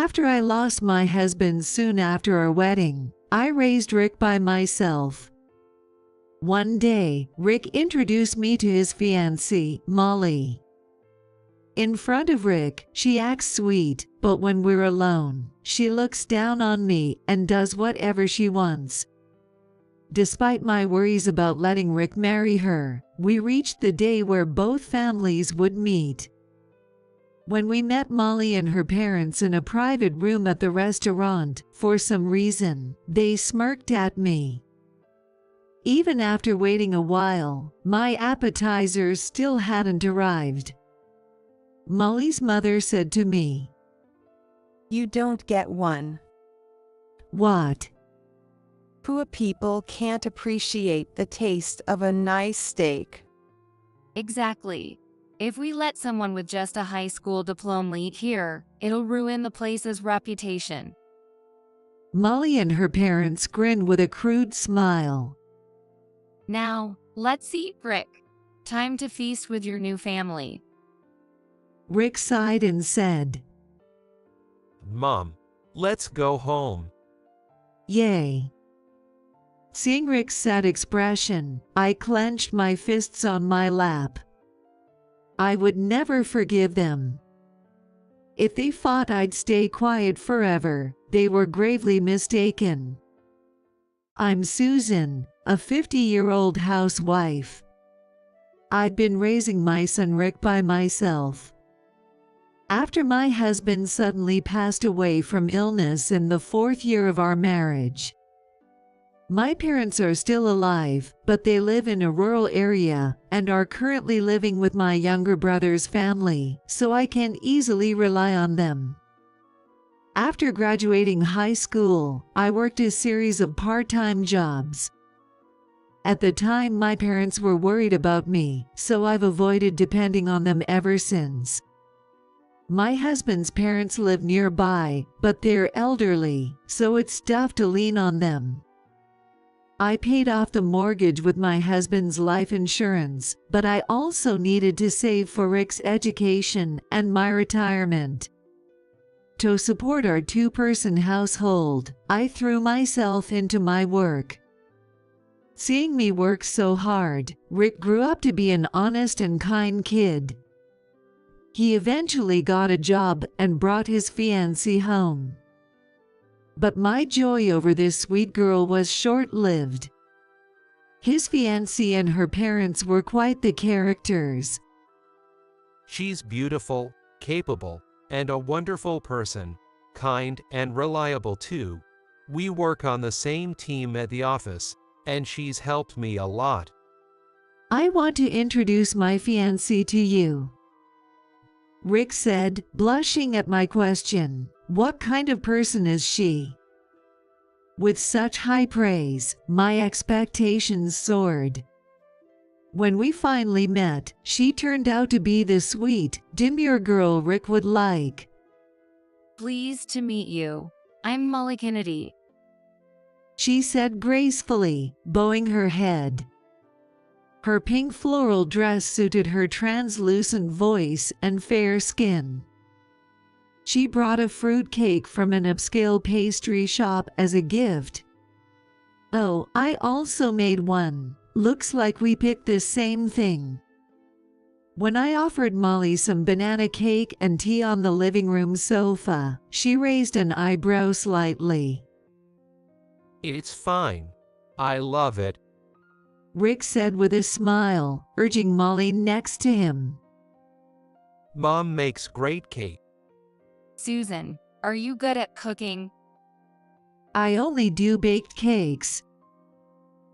After I lost my husband soon after our wedding, I raised Rick by myself. One day, Rick introduced me to his fiancée, Molly. In front of Rick, she acts sweet, but when we're alone, she looks down on me and does whatever she wants. Despite my worries about letting Rick marry her, we reached the day where both families would meet. When we met Molly and her parents in a private room at the restaurant, for some reason, they smirked at me. Even after waiting a while, my appetizers still hadn't arrived. Molly's mother said to me, "You don't get one." "What?" "Poor people can't appreciate the taste of a nice steak." Exactly. If we let someone with just a high school diploma eat here, it'll ruin the place's reputation. Molly and her parents grinned with a crude smile. Now, let's eat, Rick. Time to feast with your new family. Rick sighed and said, "Mom, let's go home." "Yay." Seeing Rick's sad expression, I clenched my fists on my lap. I would never forgive them. If they thought I'd stay quiet forever, they were gravely mistaken. I'm Susan, a 50-year-old housewife. I'd been raising my son Rick by myself. After my husband suddenly passed away from illness in the 4th year of our marriage. My parents are still alive, but they live in a rural area and are currently living with my younger brother's family, so I can easily rely on them. After graduating high school, I worked a series of part-time jobs. At the time, my parents were worried about me, so I've avoided depending on them ever since. My husband's parents live nearby, but they're elderly, so it's tough to lean on them. I paid off the mortgage with my husband's life insurance, but I also needed to save for Rick's education and my retirement. To support our 2-person household, I threw myself into my work. Seeing me work so hard, Rick grew up to be an honest and kind kid. He eventually got a job and brought his fiancée home. But my joy over this sweet girl was short-lived. His fiancée and her parents were quite the characters. She's beautiful, capable, and a wonderful person, kind and reliable too. We work on the same team at the office, and she's helped me a lot. I want to introduce my fiancée to you," Rick said, blushing at my question. "What kind of person is she?" With such high praise, my expectations soared. When we finally met, she turned out to be the sweet, demure girl Rick would like. Pleased to meet you. I'm Molly Kennedy. She said gracefully, bowing her head. Her pink floral dress suited her translucent voice and fair skin. She brought a fruit cake from an upscale pastry shop as a gift. "Oh, I also made one. Looks like we picked the same thing." When I offered Molly some banana cake and tea on the living room sofa, she raised an eyebrow slightly. "It's fine. I love it," Rick said with a smile, urging Molly next to him. "Mom makes great cake." Susan, are you good at cooking? "I only do baked cakes,"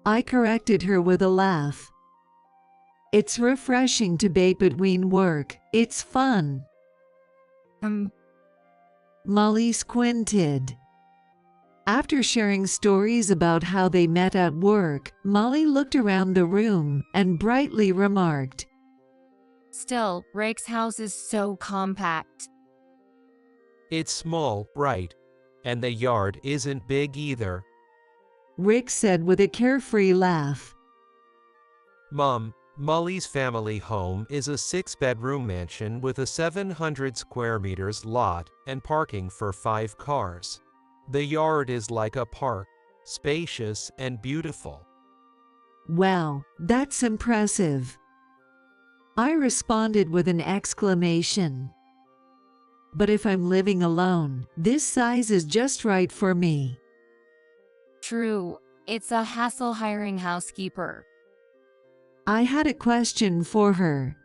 I corrected her with a laugh. "It's refreshing to bake between work. It's fun." Molly squinted. After sharing stories about how they met at work, Molly looked around the room and brightly remarked, Still, Rick's house is so compact. "It's small, right? And the yard isn't big either." Rick said with a carefree laugh. "Mom, Molly's family home is a 6-bedroom mansion with a 700 square meters lot and parking for 5 cars. The yard is like a park, spacious and beautiful. Wow, that's impressive. I responded with an exclamation. But if I'm living alone, this size is just right for me. True, it's a hassle hiring housekeeper. I had a question for her.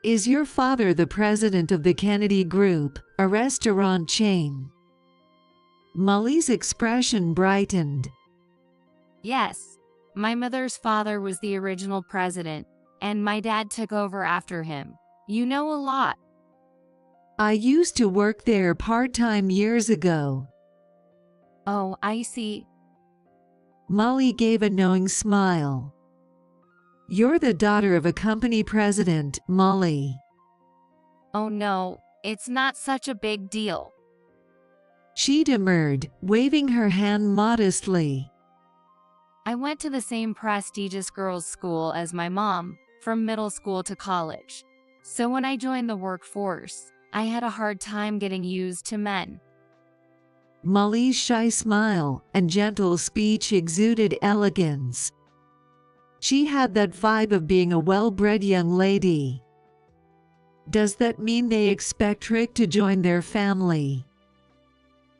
Is your father the president of the Kennedy Group, a restaurant chain? Molly's expression brightened. Yes, my mother's father was the original president, and my dad took over after him. You know a lot. I used to work there part-time years ago. Oh, I see. Molly gave a knowing smile. You're the daughter of a company president, Molly. Oh no, it's not such a big deal. She demurred, waving her hand modestly. I went to the same prestigious girls' school as my mom, from middle school to college. So when I joined the workforce, I had a hard time getting used to men. Molly's shy smile and gentle speech exuded elegance. She had that vibe of being a well-bred young lady. Does that mean they expect Rick to join their family?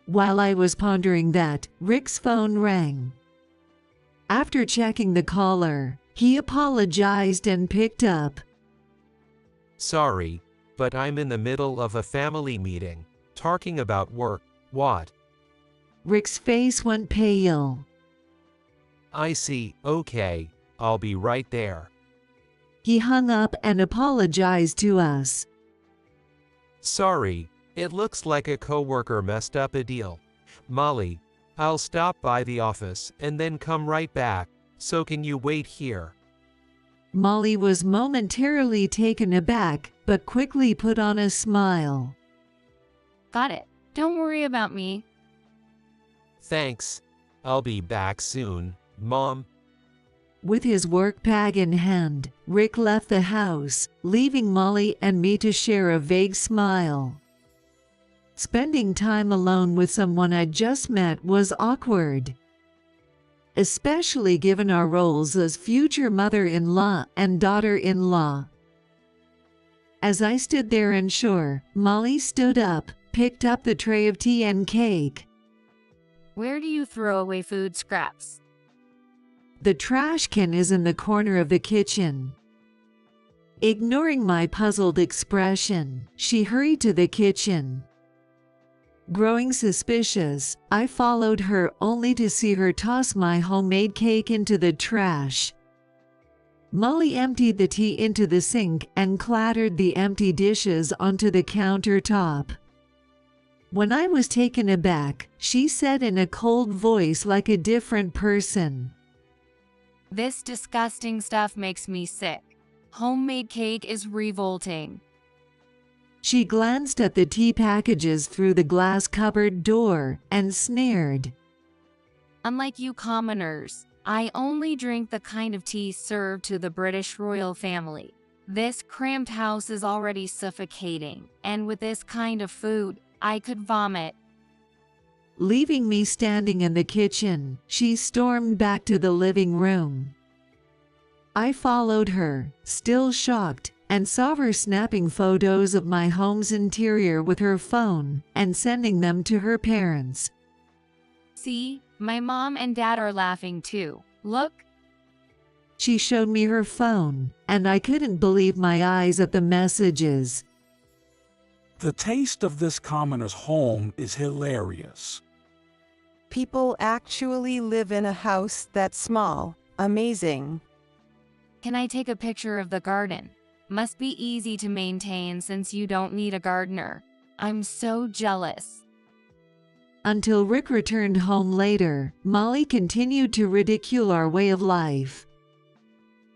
While I was pondering that, Rick's phone rang. After checking the caller, he apologized and picked up. Sorry, but I'm in the middle of a family meeting, talking about work. What? Rick's face went pale. I see, okay, I'll be right there. He hung up and apologized to us. Sorry, it looks like a coworker messed up a deal. Molly, I'll stop by the office and then come right back, so can you wait here? Molly was momentarily taken aback, but quickly put on a smile. Got it. Don't worry about me. Thanks. I'll be back soon, Mom. With his work bag in hand, Rick left the house, leaving Molly and me to share a vague smile. Spending time alone with someone I just met was awkward, especially given our roles as future mother-in-law and daughter-in-law. As I stood there unsure, Molly stood up, picked up the tray of tea and cake. Where do you throw away food scraps? The trash can is in the corner of the kitchen. Ignoring my puzzled expression, she hurried to the kitchen. Growing suspicious, I followed her only to see her toss my homemade cake into the trash. Molly emptied the tea into the sink and clattered the empty dishes onto the countertop. When I was taken aback, she said in a cold voice like a different person, This disgusting stuff makes me sick. Homemade cake is revolting. She glanced at the tea packages through the glass cupboard door and sneered. Unlike you commoners, I only drink the kind of tea served to the British royal family. This cramped house is already suffocating, and with this kind of food, I could vomit. Leaving me standing in the kitchen, she stormed back to the living room. I followed her, still shocked, and saw her snapping photos of my home's interior with her phone and sending them to her parents. See, my mom and dad are laughing too. Look. She showed me her phone, and I couldn't believe my eyes at the messages. The taste of this commoner's home is hilarious. People actually live in a house that small. Amazing. Can I take a picture of the garden? Must be easy to maintain since you don't need a gardener. I'm so jealous. Until Rick returned home later, Molly continued to ridicule our way of life.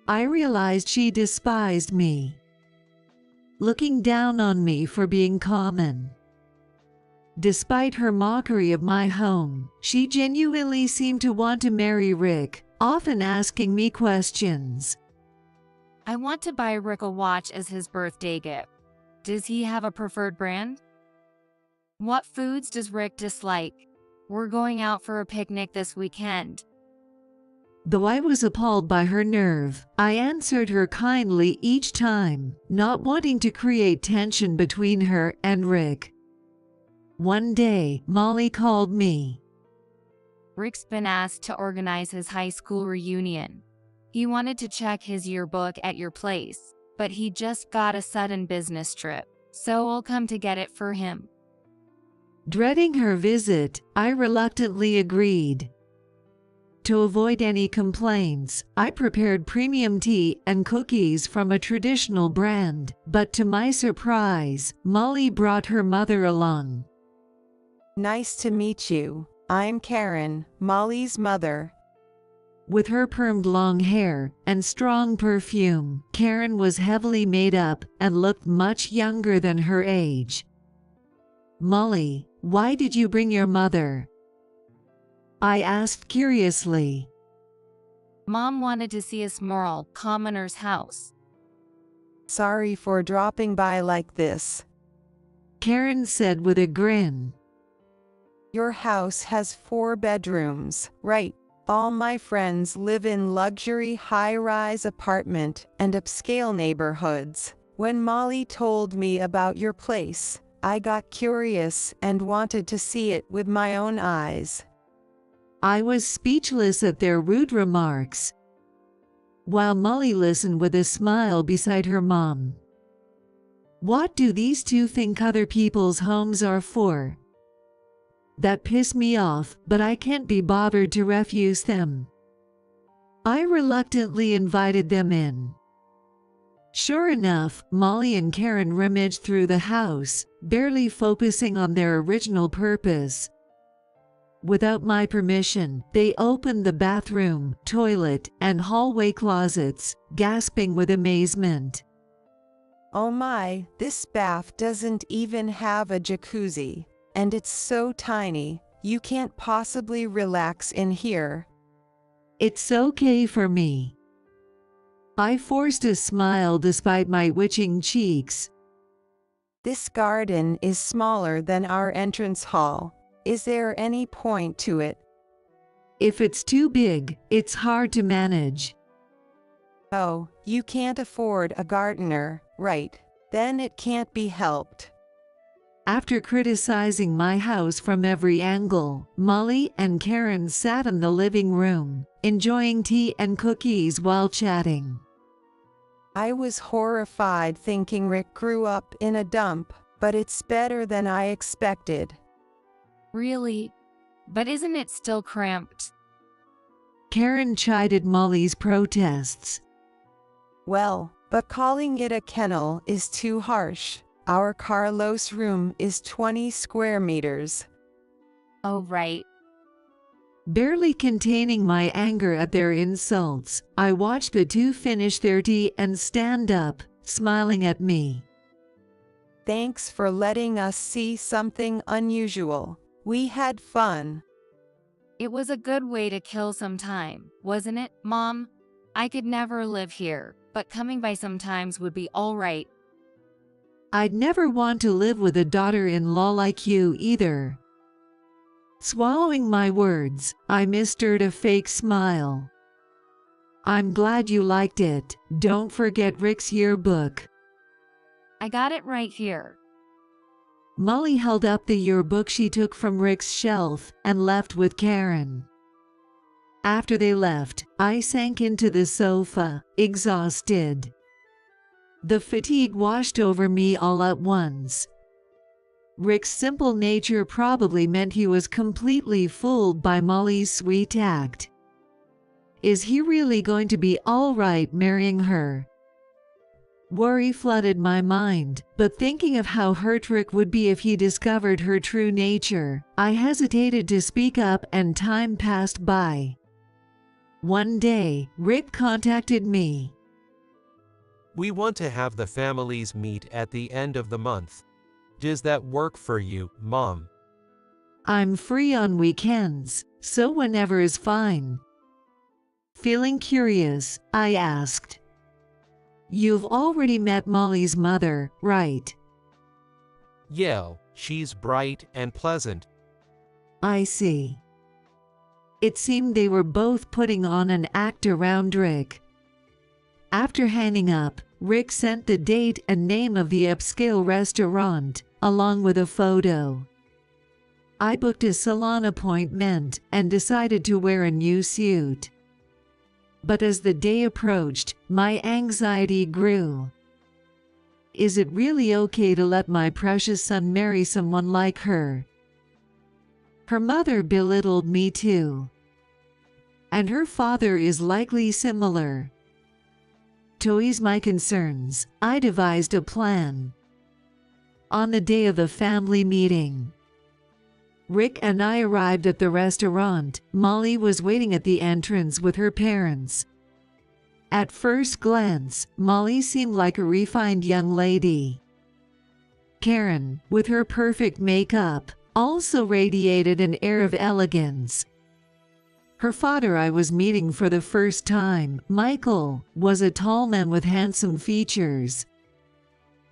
I realized she despised me, looking down on me for being common. Despite her mockery of my home, she genuinely seemed to want to marry Rick, often asking me questions. I want to buy Rick a watch as his birthday gift. Does he have a preferred brand? What foods does Rick dislike? We're going out for a picnic this weekend. Though I was appalled by her nerve, I answered her kindly each time, not wanting to create tension between her and Rick. One day, Molly called me. Rick's been asked to organize his high school reunion. He wanted to check his yearbook at your place, but he just got a sudden business trip, so I'll come to get it for him. Dreading her visit, I reluctantly agreed. To avoid any complaints, I prepared premium tea and cookies from a traditional brand, but to my surprise, Molly brought her mother along. Nice to meet you. I'm Karen, Molly's mother. With her permed long hair and strong perfume, Karen was heavily made up and looked much younger than her age. Molly, why did you bring your mother? I asked curiously. Mom wanted to see a small commoner's house. Sorry for dropping by like this. Karen said with a grin. Your house has 4 bedrooms, right? All my friends live in luxury high-rise apartment and upscale neighborhoods. When Molly told me about your place, I got curious and wanted to see it with my own eyes. I was speechless at their rude remarks, while Molly listened with a smile beside her mom. What do these two think other people's homes are for? That pissed me off, but I can't be bothered to refuse them. I reluctantly invited them in. Sure enough, Molly and Karen rummaged through the house, barely focusing on their original purpose. Without my permission, they opened the bathroom, toilet, and hallway closets, gasping with amazement. Oh my, this bath doesn't even have a jacuzzi, and it's so tiny, you can't possibly relax in here. It's okay for me. I forced a smile despite my twitching cheeks. This garden is smaller than our entrance hall. Is there any point to it? If it's too big, it's hard to manage. Oh, you can't afford a gardener, right? Then it can't be helped. After criticizing my house from every angle, Molly and Karen sat in the living room, enjoying tea and cookies while chatting. I was horrified thinking Rick grew up in a dump, but it's better than I expected. Really? But isn't it still cramped? Karen chided Molly's protests. Well, but calling it a kennel is too harsh. Our Carlos room is 20 square meters. Oh, right. Barely containing my anger at their insults, I watched the two finish their tea and stand up, smiling at me. Thanks for letting us see something unusual. We had fun. It was a good way to kill some time, wasn't it, Mom? I could never live here, but coming by sometimes would be all right. I'd never want to live with a daughter-in-law like you either. Swallowing my words, I mustered a fake smile. I'm glad you liked it. Don't forget Rick's yearbook. I got it right here. Molly held up the yearbook she took from Rick's shelf and left with Karen. After they left, I sank into the sofa, exhausted. The fatigue washed over me all at once. Rick's simple nature probably meant he was completely fooled by Molly's sweet act. Is he really going to be all right marrying her? Worry flooded my mind, but thinking of how hurt Rick would be if he discovered her true nature, I hesitated to speak up and time passed by. One day, Rick contacted me. We want to have the families meet at the end of the month. Does that work for you, Mom? I'm free on weekends, so whenever is fine. Feeling curious, I asked. You've already met Molly's mother, right? Yeah, she's bright and pleasant. I see. It seemed they were both putting on an act around Rick. After hanging up, Rick sent the date and name of the upscale restaurant, along with a photo. I booked a salon appointment and decided to wear a new suit. But as the day approached, my anxiety grew. Is it really okay to let my precious son marry someone like her? Her mother belittled me too. And her father is likely similar. To ease my concerns, I devised a plan. On the day of the family meeting, Rick and I arrived at the restaurant. Molly was waiting at the entrance with her parents. At first glance, Molly seemed like a refined young lady. Karen, with her perfect makeup, also radiated an air of elegance. Her father I was meeting for the first time, Michael, was a tall man with handsome features.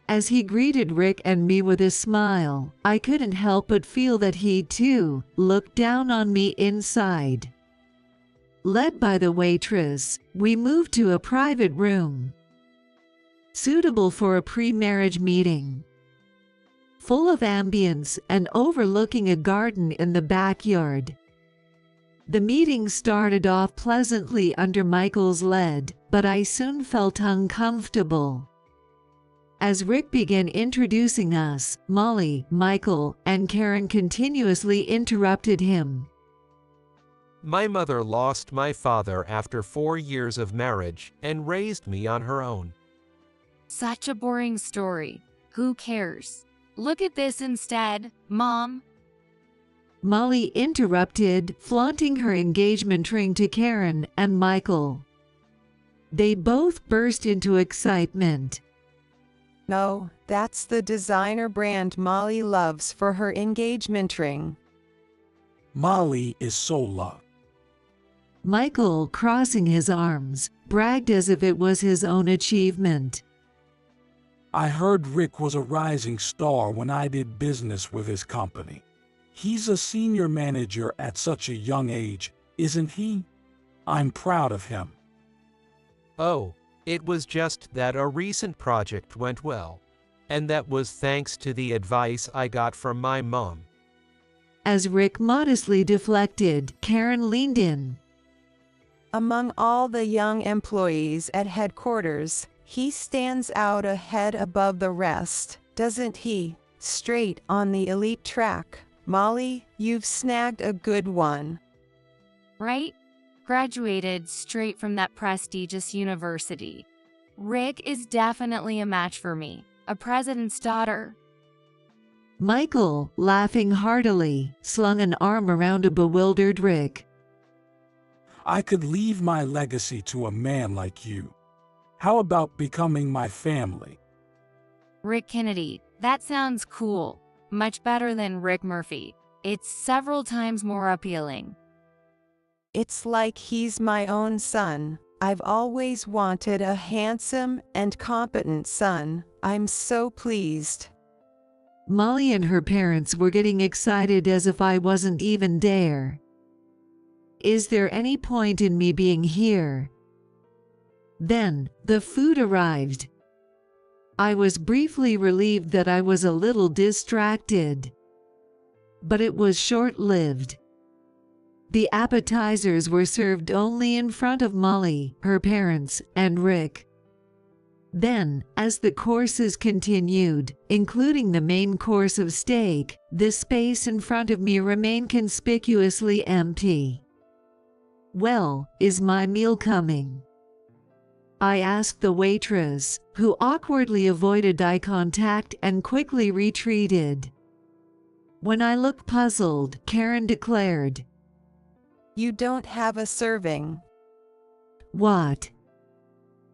As he greeted Rick and me with a smile, I couldn't help but feel that he, too, looked down on me inside. Led by the waitress, we moved to a private room, suitable for a pre-marriage meeting, full of ambience and overlooking a garden in the backyard. The meeting started off pleasantly under Michael's lead, but I soon felt uncomfortable. As Rick began introducing us, Molly, Michael, and Karen continuously interrupted him. My mother lost my father after 4 years of marriage and raised me on her own. Such a boring story. Who cares? Look at this instead, Mom. Molly interrupted, flaunting her engagement ring to Karen and Michael. They both burst into excitement. No, that's the designer brand Molly loves for her engagement ring. Molly is so loved. Michael, crossing his arms, bragged as if it was his own achievement. I heard Rick was a rising star when I did business with his company. He's a senior manager at such a young age, isn't he? I'm proud of him. Oh, it was just that a recent project went well, and that was thanks to the advice I got from my mom. As Rick modestly deflected, Karen leaned in. Among all the young employees at headquarters, he stands out a head above the rest, doesn't he? Straight on the elite track. Molly, you've snagged a good one. Right? Graduated straight from that prestigious university. Rick is definitely a match for me, a president's daughter. Michael, laughing heartily, slung an arm around a bewildered Rick. I could leave my legacy to a man like you. How about becoming my family? Rick Kennedy, that sounds cool. Much better than Rick Murphy. It's several times more appealing. It's like he's my own son. I've always wanted a handsome and competent son. I'm so pleased. Molly and her parents were getting excited as if I wasn't even there. Is there any point in me being here? Then, the food arrived. I was briefly relieved that I was a little distracted. But it was short-lived. The appetizers were served only in front of Molly, her parents, and Rick. Then, as the courses continued, including the main course of steak, the space in front of me remained conspicuously empty. Well, is my meal coming? I asked the waitress, who awkwardly avoided eye contact and quickly retreated. When I looked puzzled, Karen declared, You don't have a serving. What?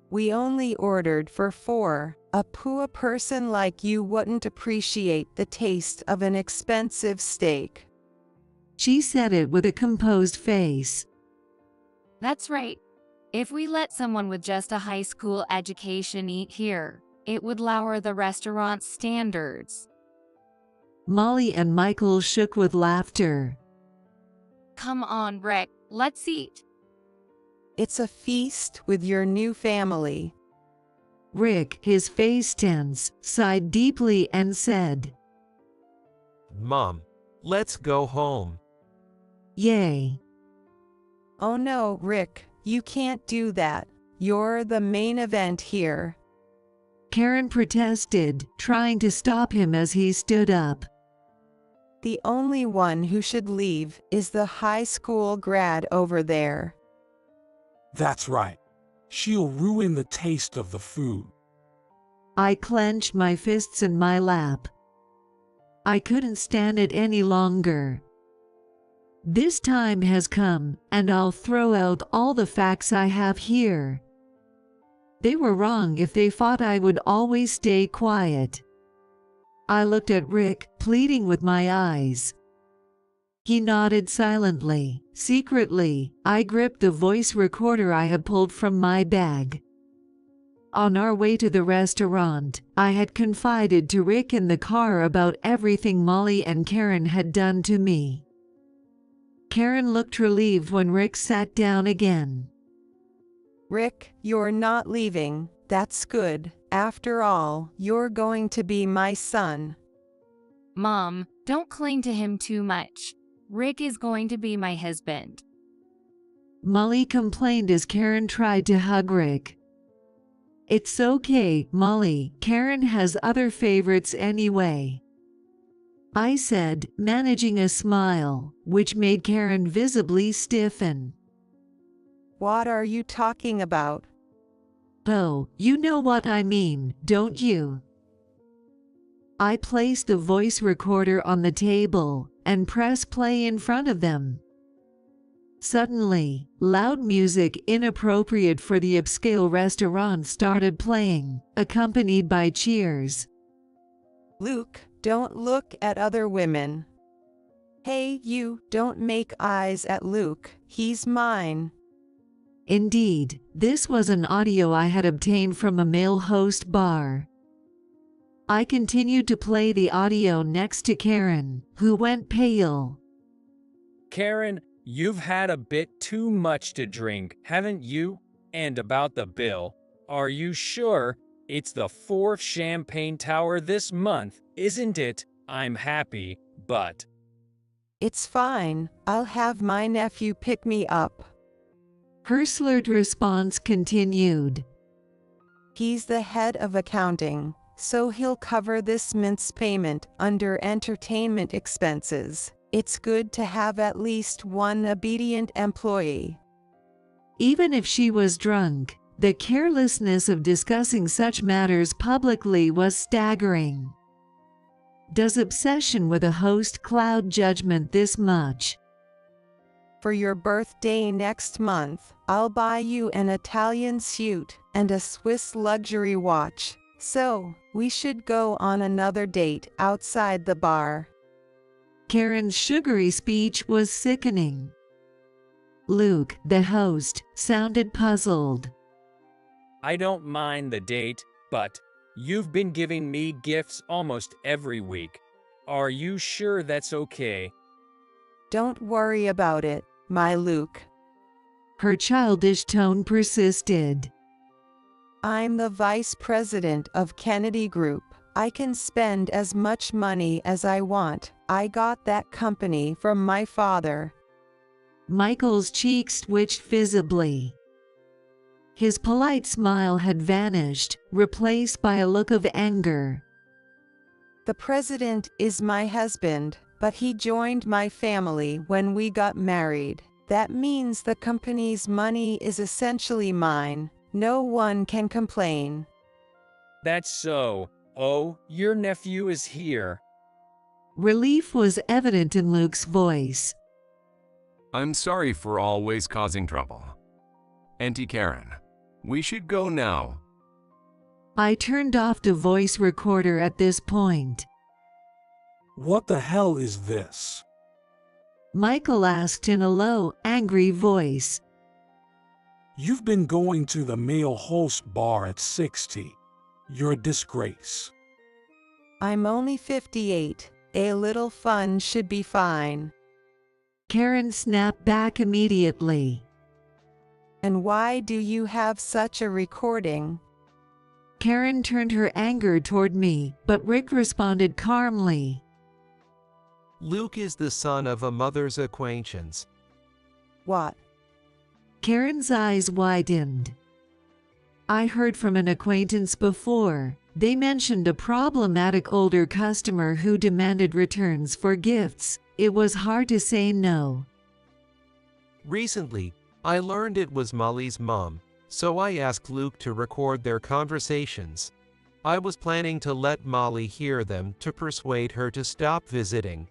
We only ordered for 4. A poor person like you wouldn't appreciate the taste of an expensive steak. She said it with a composed face. That's right. If we let someone with just a high school education eat here, it would lower the restaurant's standards. Molly and Michael shook with laughter. Come on, Rick, let's eat. It's a feast with your new family. Rick, his face tense, sighed deeply and said, Mom, let's go home. "Yay." Oh no, Rick, you can't do that. You're the main event here. Karen protested, trying to stop him as he stood up. The only one who should leave is the high school grad over there. That's right. She'll ruin the taste of the food. I clenched my fists in my lap. I couldn't stand it any longer. This time has come, and I'll throw out all the facts I have here. They were wrong if they thought I would always stay quiet. I looked at Rick, pleading with my eyes. He nodded silently. Secretly, I gripped the voice recorder I had pulled from my bag. On our way to the restaurant, I had confided to Rick in the car about everything Molly and Karen had done to me. Karen looked relieved when Rick sat down again. Rick, you're not leaving. That's good. After all, you're going to be my son. Mom, don't cling to him too much. Rick is going to be my husband. Molly complained as Karen tried to hug Rick. It's okay, Molly. Karen has other favorites anyway, I said, managing a smile, which made Karen visibly stiffen. What are you talking about? Oh, you know what I mean, don't you? I placed the voice recorder on the table and pressed play in front of them. Suddenly, loud music inappropriate for the upscale restaurant started playing, accompanied by cheers. Luke, don't look at other women. Hey, you, don't make eyes at Luke. He's mine. Indeed, this was an audio I had obtained from a male host bar. I continued to play the audio next to Karen, who went pale. Karen, you've had a bit too much to drink, haven't you? And about the bill, are you sure? It's the 4th champagne tower this month, isn't it? I'm happy, but... It's fine. I'll have my nephew pick me up. Her slurred response continued. He's the head of accounting, so he'll cover this month's payment under entertainment expenses. It's good to have at least one obedient employee. Even if she was drunk, the carelessness of discussing such matters publicly was staggering. Does obsession with a host cloud judgment this much? For your birthday next month, I'll buy you an Italian suit and a Swiss luxury watch. So, we should go on another date outside the bar. Karen's sugary speech was sickening. Luke, the host, sounded puzzled. I don't mind the date, but you've been giving me gifts almost every week. Are you sure that's okay? Don't worry about it, my Luke. Her childish tone persisted. I'm the vice president of Kennedy Group. I can spend as much money as I want. I got that company from my father. Michael's cheeks twitched visibly. His polite smile had vanished, replaced by a look of anger. The president is my husband, but he joined my family when we got married. That means the company's money is essentially mine. No one can complain. That's so. Oh, your nephew is here. Relief was evident in Luke's voice. I'm sorry for always causing trouble. Auntie Karen, we should go now. I turned off the voice recorder at this point. What the hell is this? Michael asked in a low, angry voice. You've been going to the male host bar at 60. You're a disgrace. I'm only 58. A little fun should be fine. Karen snapped back immediately. And why do you have such a recording? Karen turned her anger toward me, but Rick responded calmly. Luke is the son of a mother's acquaintance. What? Karen's eyes widened. I heard from an acquaintance before. They mentioned a problematic older customer who demanded returns for gifts. It was hard to say no. Recently, I learned it was Molly's mom, so I asked Luke to record their conversations. I was planning to let Molly hear them to persuade her to stop visiting.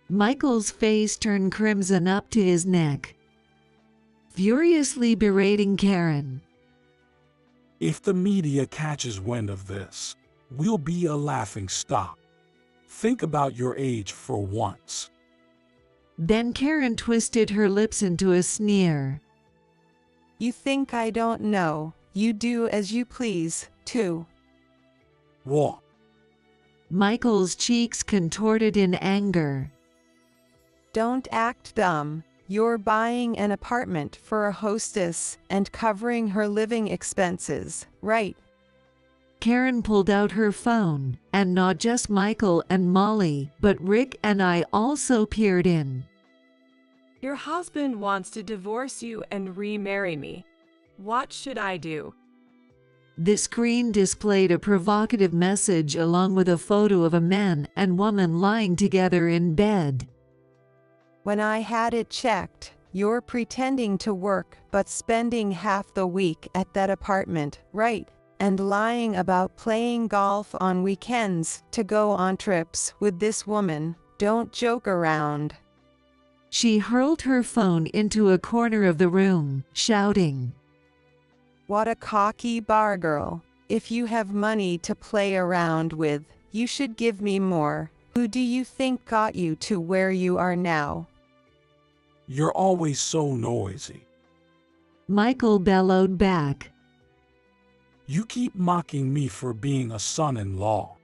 Michael's face turned crimson up to his neck, furiously berating Karen. If the media catches wind of this, we'll be a laughing stock. Think about your age for once. Then Karen twisted her lips into a sneer. You think I don't know? You do as you please, too. What? Michael's cheeks contorted in anger. Don't act dumb. You're buying an apartment for a hostess and covering her living expenses, right? Karen pulled out her phone, and not just Michael and Molly, but Rick and I also peered in. Your husband wants to divorce you and remarry me. What should I do? The screen displayed a provocative message along with a photo of a man and woman lying together in bed. When I had it checked, you're pretending to work but spending half the week at that apartment, right? And lying about playing golf on weekends to go on trips with this woman. Don't joke around. She hurled her phone into a corner of the room, shouting, What a cocky bar girl. If you have money to play around with, you should give me more. Who do you think got you to where you are now? You're always so noisy. Michael bellowed back. You keep mocking me for being a son-in-law.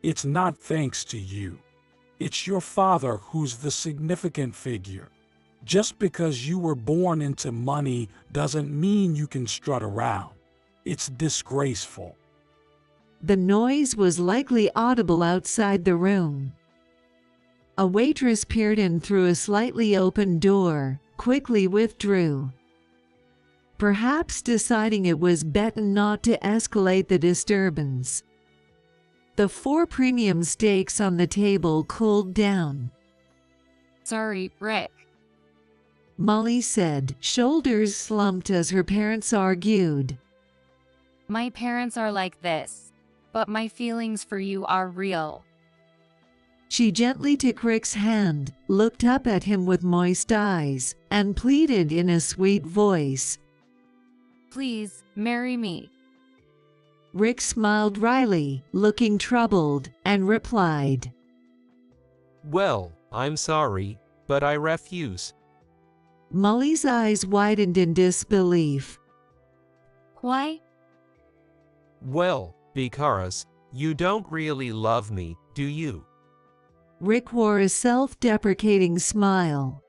It's not thanks to you. It's your father who's the significant figure. Just because you were born into money doesn't mean you can strut around. It's disgraceful. The noise was likely audible outside the room. A waitress peered in through a slightly open door, quickly withdrew, perhaps deciding it was better not to escalate the disturbance. The 4 premium steaks on the table cooled down. Sorry, Rick. Molly said, shoulders slumped as her parents argued. My parents are like this, but my feelings for you are real. She gently took Rick's hand, looked up at him with moist eyes, and pleaded in a sweet voice. Please, marry me. Rick smiled wryly, looking troubled, and replied, Well, I'm sorry, but I refuse. Molly's eyes widened in disbelief. Why? Well, because you don't really love me, do you? Rick wore a self-deprecating smile.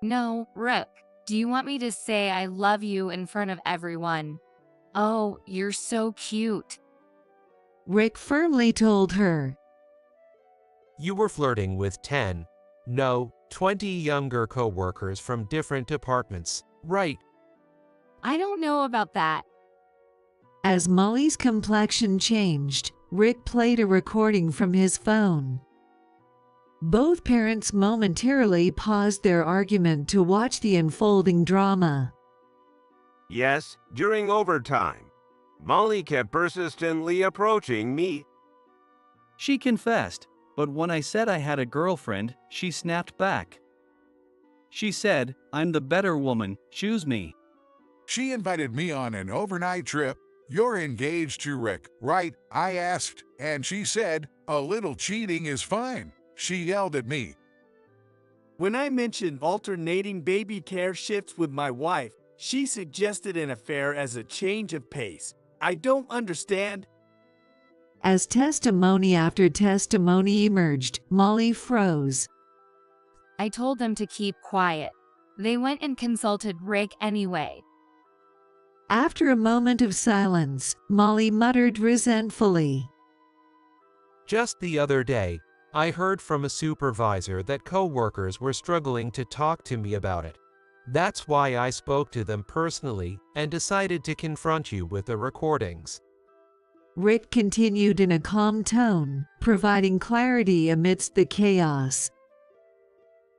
No, Rick. Do you want me to say I love you in front of everyone? Oh, you're so cute. Rick firmly told her. You were flirting with 20 younger co-workers from different departments, right? I don't know about that. As Molly's complexion changed, Rick played a recording from his phone. Both parents momentarily paused their argument to watch the unfolding drama. Yes, during overtime. Molly kept persistently approaching me. She confessed, but when I said I had a girlfriend, she snapped back. She said, I'm the better woman, choose me. She invited me on an overnight trip. You're engaged to Rick, right? I asked, and she said, a little cheating is fine. She yelled at me. When I mentioned alternating baby care shifts with my wife, She suggested an affair as a change of pace. I don't understand. As testimony after testimony emerged, Molly froze. I told them to keep quiet. They went and consulted Rick anyway. After a moment of silence, Molly muttered resentfully. Just the other day, I heard from a supervisor that co-workers were struggling to talk to me about it. That's why I spoke to them personally and decided to confront you with the recordings. Rick continued in a calm tone, providing clarity amidst the chaos.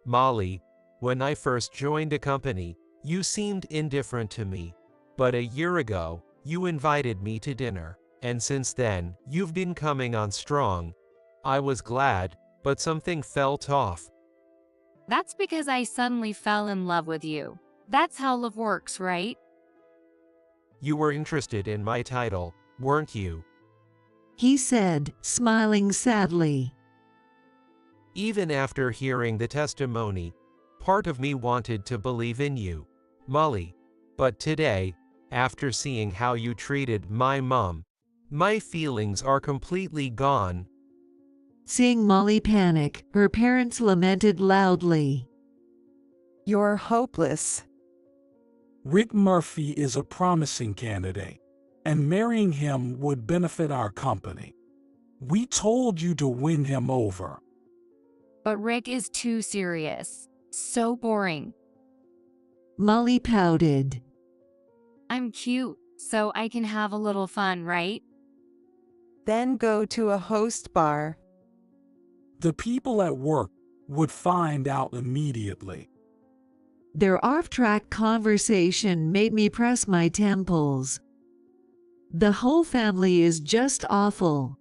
Molly, when I first joined a company, you seemed indifferent to me. But a year ago, you invited me to dinner, and since then, you've been coming on strong. I was glad, but something felt off. That's because I suddenly fell in love with you. That's how love works, right? You were interested in my title, weren't you? He said, smiling sadly. Even after hearing the testimony, part of me wanted to believe in you, Molly. But today, after seeing how you treated my mom, my feelings are completely gone. Seeing Molly panic, her parents lamented loudly. You're hopeless. Rick Murphy is a promising candidate, and marrying him would benefit our company. We told you to win him over. But Rick is too serious. So boring. Molly pouted. I'm cute, so I can have a little fun, right? Then go to a host bar. The people at work would find out immediately. Their off-track conversation made me press my temples. The whole family is just awful.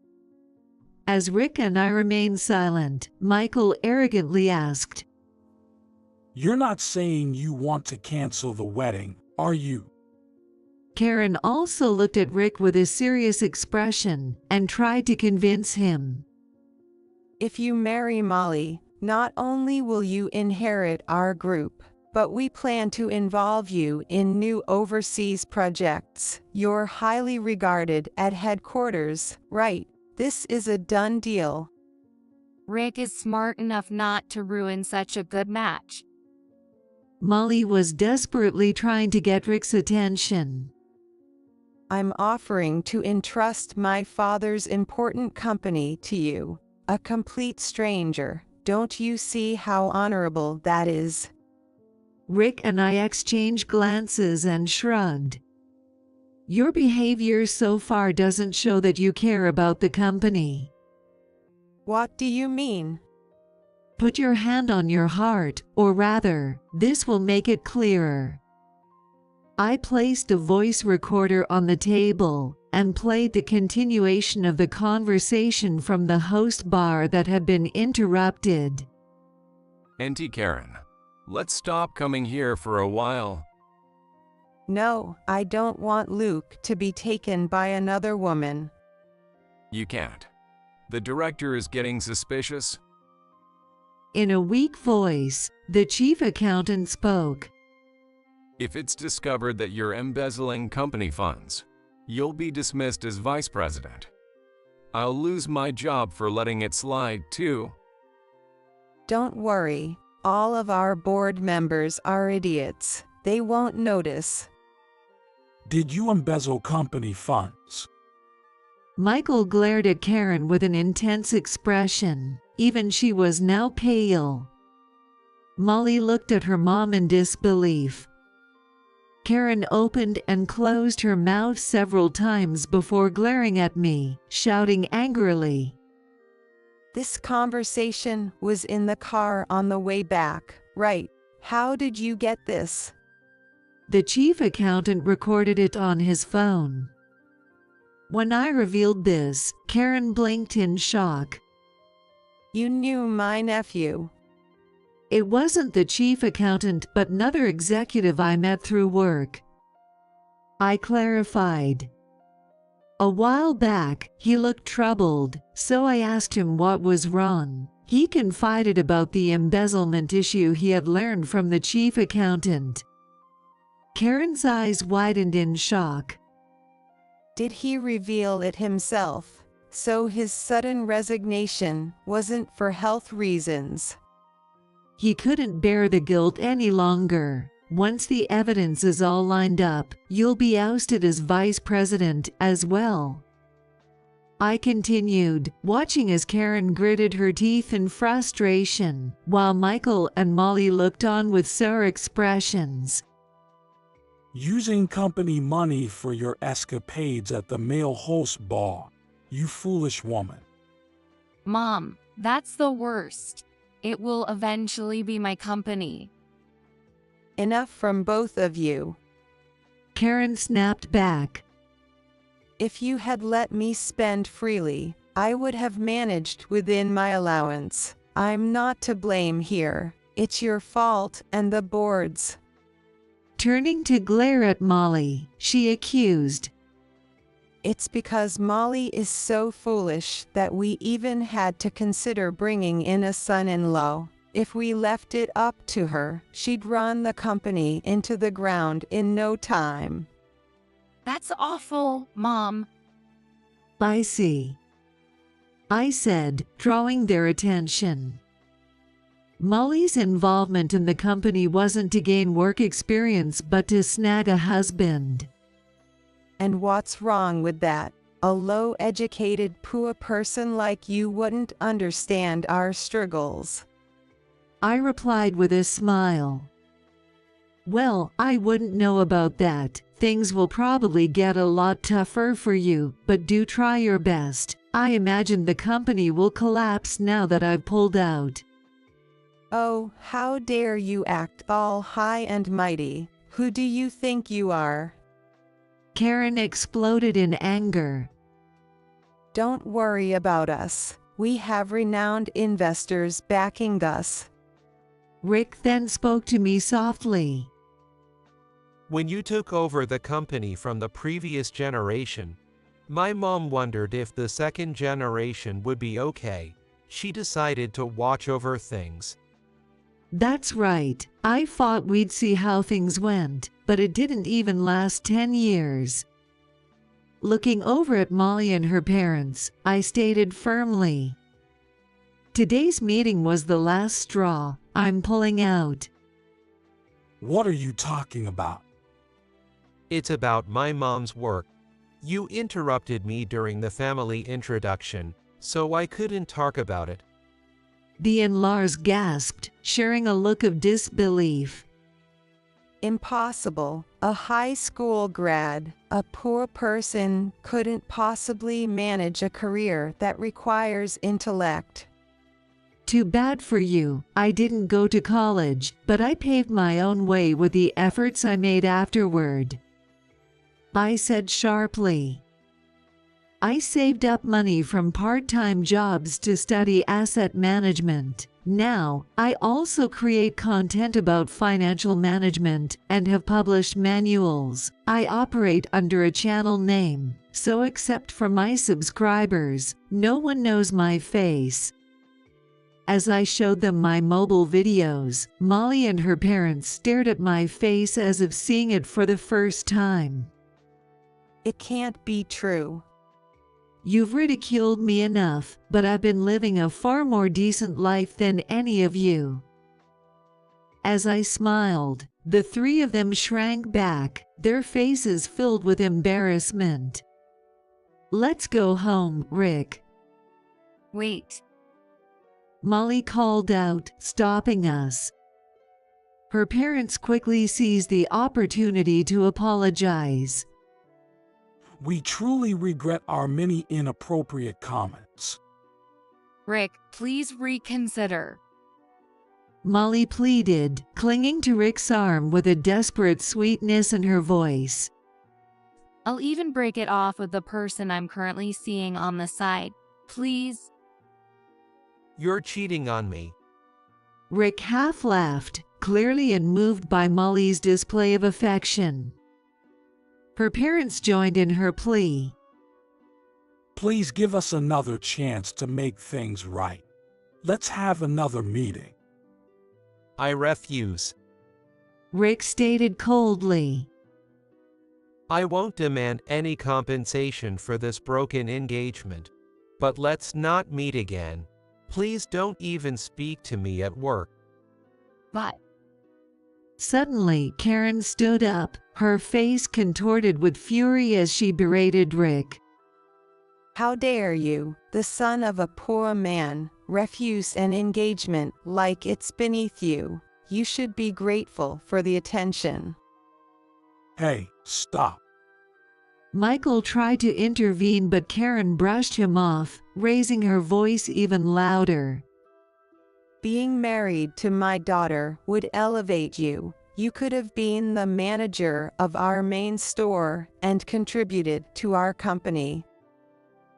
As Rick and I remained silent, Michael arrogantly asked, You're not saying you want to cancel the wedding, are you? Karen also looked at Rick with a serious expression and tried to convince him. If you marry Molly, not only will you inherit our group, but we plan to involve you in new overseas projects. You're highly regarded at headquarters, right? This is a done deal. Rick is smart enough not to ruin such a good match. Molly was desperately trying to get Rick's attention. I'm offering to entrust my father's important company to you, a complete stranger. Don't you see how honorable that is? Rick and I exchanged glances and shrugged. Your behavior so far doesn't show that you care about the company. What do you mean? Put your hand on your heart, or rather, this will make it clearer. I placed a voice recorder on the table and played the continuation of the conversation from the host bar that had been interrupted. Auntie Karen, let's stop coming here for a while. No, I don't want Luke to be taken by another woman. You can't. The director is getting suspicious. In a weak voice, the chief accountant spoke. If it's discovered that you're embezzling company funds, you'll be dismissed as vice president. I'll lose my job for letting it slide, too. Don't worry, all of our board members are idiots. They won't notice. Did you embezzle company funds? Michael glared at Karen with an intense expression. Even she was now pale. Molly looked at her mom in disbelief. Karen opened and closed her mouth several times before glaring at me, shouting angrily. This conversation was in the car on the way back, right? How did you get this? The chief accountant recorded it on his phone. When I revealed this, Karen blinked in shock. You knew my nephew. It wasn't the chief accountant but another executive I met through work. I clarified. A while back, he looked troubled, so I asked him what was wrong. He confided about the embezzlement issue he had learned from the chief accountant. Karen's eyes widened in shock. Did he reveal it himself? So his sudden resignation wasn't for health reasons. He couldn't bear the guilt any longer. Once the evidence is all lined up, you'll be ousted as vice president as well. I continued, watching as Karen gritted her teeth in frustration, while Michael and Molly looked on with sour expressions. Using company money for your escapades at the male host bar, you foolish woman. Mom, that's the worst. It will eventually be my company. Enough from both of you. Karen snapped back. If you had let me spend freely, I would have managed within my allowance. I'm not to blame here. It's your fault and the board's. Turning to glare at Molly, she accused. It's because Molly is so foolish that we even had to consider bringing in a son-in-law. If we left it up to her, she'd run the company into the ground in no time. That's awful, Mom. I see, I said, drawing their attention. Molly's involvement in the company wasn't to gain work experience but to snag a husband. And what's wrong with that? A low-educated poor person like you wouldn't understand our struggles. I replied with a smile. Well, I wouldn't know about that. Things will probably get a lot tougher for you, but do try your best. I imagine the company will collapse now that I've pulled out. Oh, how dare you act all high and mighty? Who do you think you are? Karen exploded in anger. Don't worry about us. We have renowned investors backing us. Rick then spoke to me softly. When you took over the company from the previous generation, my mom wondered if the second generation would be okay. She decided to watch over things. That's right. I thought we'd see how things went, but it didn't even last 10 years. Looking over at Molly and her parents, I stated firmly. Today's meeting was the last straw. I'm pulling out. What are you talking about? It's about my mom's work. You interrupted me during the family introduction, so I couldn't talk about it. The in-laws gasped, sharing a look of disbelief. Impossible. A high school grad, a poor person, couldn't possibly manage a career that requires intellect. Too bad for you. I didn't go to college, but I paved my own way with the efforts I made afterward. I said sharply. I saved up money from part-time jobs to study asset management. Now, I also create content about financial management and have published manuals. I operate under a channel name, so except for my subscribers, no one knows my face. As I showed them my mobile videos, Molly and her parents stared at my face as if seeing it for the first time. It can't be true. You've ridiculed me enough, but I've been living a far more decent life than any of you. As I smiled, the three of them shrank back, their faces filled with embarrassment. Let's go home, Rick. Wait. Molly called out, stopping us. Her parents quickly seized the opportunity to apologize. We truly regret our many inappropriate comments. Rick, please reconsider. Molly pleaded, clinging to Rick's arm with a desperate sweetness in her voice. I'll even break it off with the person I'm currently seeing on the side. Please. You're cheating on me. Rick half laughed, clearly unmoved by Molly's display of affection. Her parents joined in her plea. Please give us another chance to make things right. Let's have another meeting. I refuse. Rick stated coldly. I won't demand any compensation for this broken engagement, but let's not meet again. Please don't even speak to me at work. But Suddenly, Karen stood up, her face contorted with fury as she berated Rick. How dare you, the son of a poor man, refuse an engagement like it's beneath you? You should be grateful for the attention. Hey, stop. Michael tried to intervene, but Karen brushed him off, raising her voice even louder. Being married to my daughter would elevate you. You could have been the manager of our main store and contributed to our company.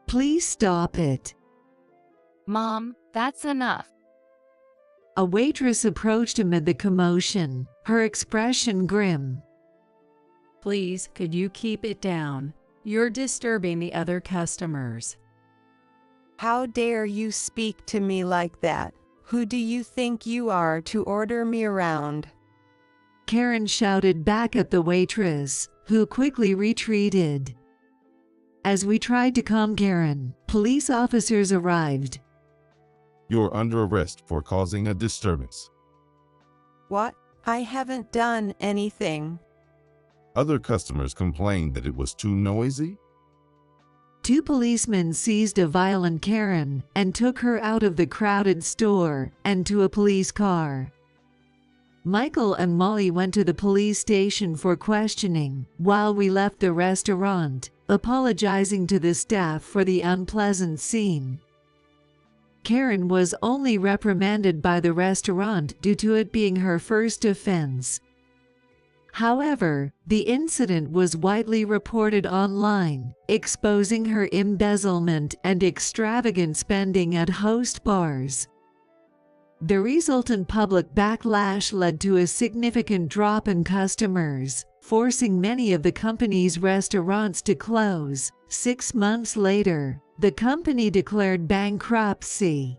Please stop it. Mom, that's enough. A waitress approached amid the commotion, her expression grim. Please, could you keep it down? You're disturbing the other customers. How dare you speak to me like that? Who do you think you are to order me around? Karen shouted back at the waitress, who quickly retreated. As we tried to calm Karen, police officers arrived. You're under arrest for causing a disturbance. What? I haven't done anything. Other customers complained that it was too noisy. 2 policemen seized a violent Karen and took her out of the crowded store and to a police car. Michael and Molly went to the police station for questioning, while we left the restaurant, apologizing to the staff for the unpleasant scene. Karen was only reprimanded by the restaurant due to it being her first offense. However, the incident was widely reported online, exposing her embezzlement and extravagant spending at host bars. The resultant public backlash led to a significant drop in customers, forcing many of the company's restaurants to close. 6 months later, the company declared bankruptcy.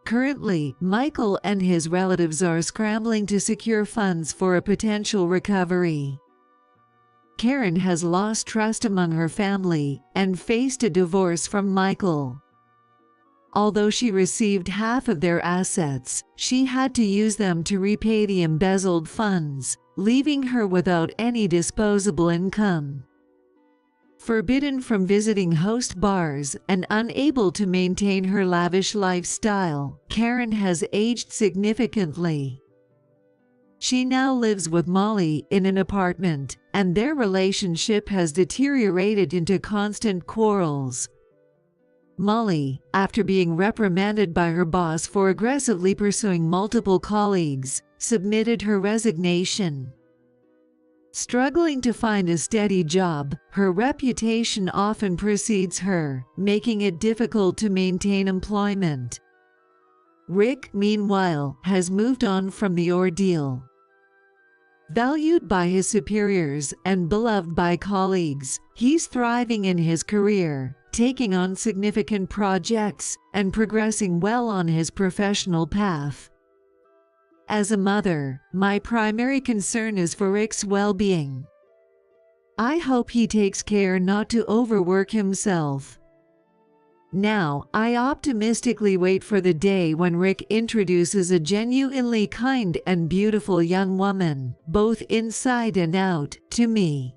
Currently, Michael and his relatives are scrambling to secure funds for a potential recovery. Karen has lost trust among her family and faced a divorce from Michael. Although she received half of their assets, she had to use them to repay the embezzled funds, leaving her without any disposable income. Forbidden from visiting host bars and unable to maintain her lavish lifestyle, Karen has aged significantly. She now lives with Molly in an apartment, and their relationship has deteriorated into constant quarrels. Molly, after being reprimanded by her boss for aggressively pursuing multiple colleagues, submitted her resignation. Struggling to find a steady job, her reputation often precedes her, making it difficult to maintain employment. Rick, meanwhile, has moved on from the ordeal. Valued by his superiors and beloved by colleagues, he's thriving in his career, taking on significant projects and progressing well on his professional path. As a mother, my primary concern is for Rick's well-being. I hope he takes care not to overwork himself. Now, I optimistically wait for the day when Rick introduces a genuinely kind and beautiful young woman, both inside and out, to me.